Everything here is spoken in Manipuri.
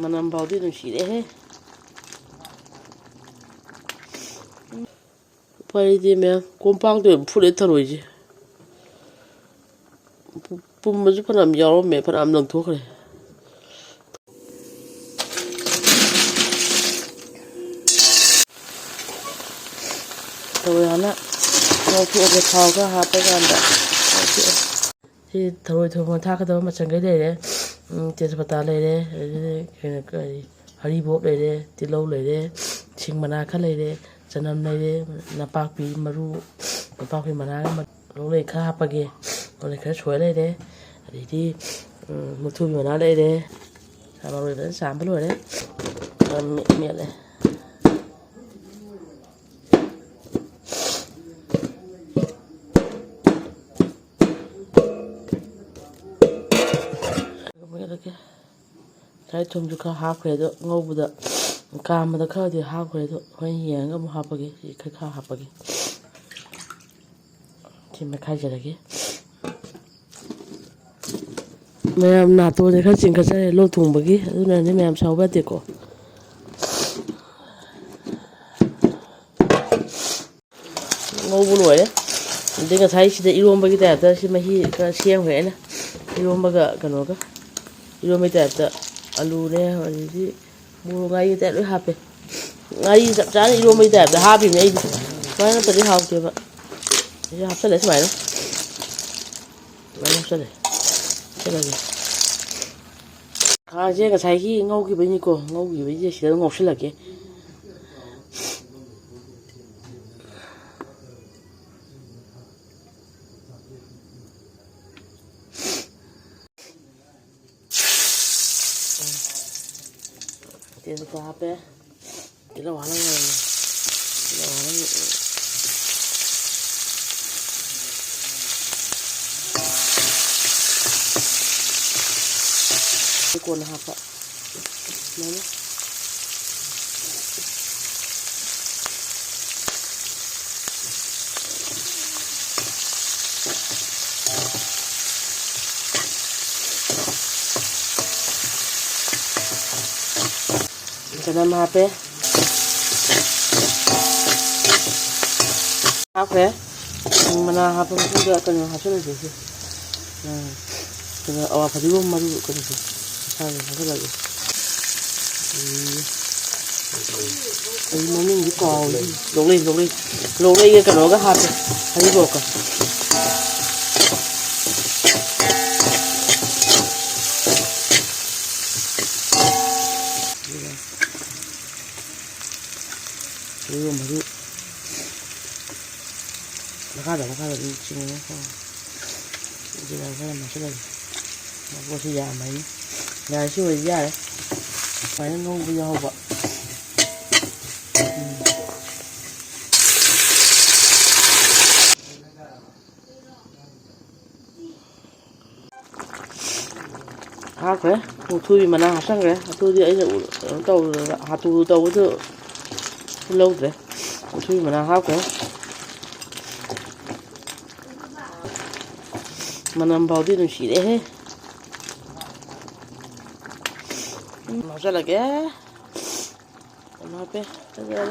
Manam baudi nunsire he. Pari me kompang de phule tharoi pum ju phanam yaw me phanam lang thok re tawai ana ngau thu ke thau ka ha pa ganda si tharoi thong tha ka da ma chang gai le tejpata le re hari bob le re tilau le re ching mana kha le re chanam le re napak pi maru napak pi mana lo le kha pa ge lo le kha choi le re di muthu pi mana le re sa ma rồi đến sám rồi đấy miệng này cái thùng cho khá hấp khỏe đó ngâu bự đó cam mà nó khá thì hấp khỏe đó hơi nhẹ cái một hấp cái gì cái khá hấp cái thì mới khai ra cái mẹ nạp tôi thì khá chỉnh cái này lô thùng bự cái lúc này mẹ sao bắt được cô ngâu bự rồi đấy nhưng cái thấy chỉ để iron bự cái đẹp đó chỉ mà hi cái xiên vậy nè iron bự cái nó cái iron bự đẹp đó alu này hoặc gì mua ngay đẹp đối hấp ngay chậm chán iron bự đẹp để hấp thì này cái nó tự đi học kìa vậy hấp sẽ lấy thế này đó hấp sẽ lấy thế là gì à chứ cái thấy cái ngâu cái bấy nhiêu cô ngâu cái bấy nhiêu chỉ là ngọc sẽ là cái tiền có hấp đấy cái là hóa năng này cái là hóa năng cái cuốn hấp ạ đấy cái nam hấp ấy hấp đấy mà na hấp cũng được cái hấp rất là dễ cái ở phải đi mà đi cái gì sao vậy cái gì nó mình cái cò lột lên cái nó cái hạt này hay đi bột à 이거 뭐지? 나가자 지금 이제 나가자 마시라 뭐지 야 많이 야 쉬워 야 많이 너무 부여하고 봐 à 그래? thui mà na hạt sang kìa thui thì ấy là tàu hạt thui tàu cái thứ lâu rồi thui mà na hạt kìa mà nằm vào thì nó chỉ đấy hết nó ra là cái nó bé cái gì đấy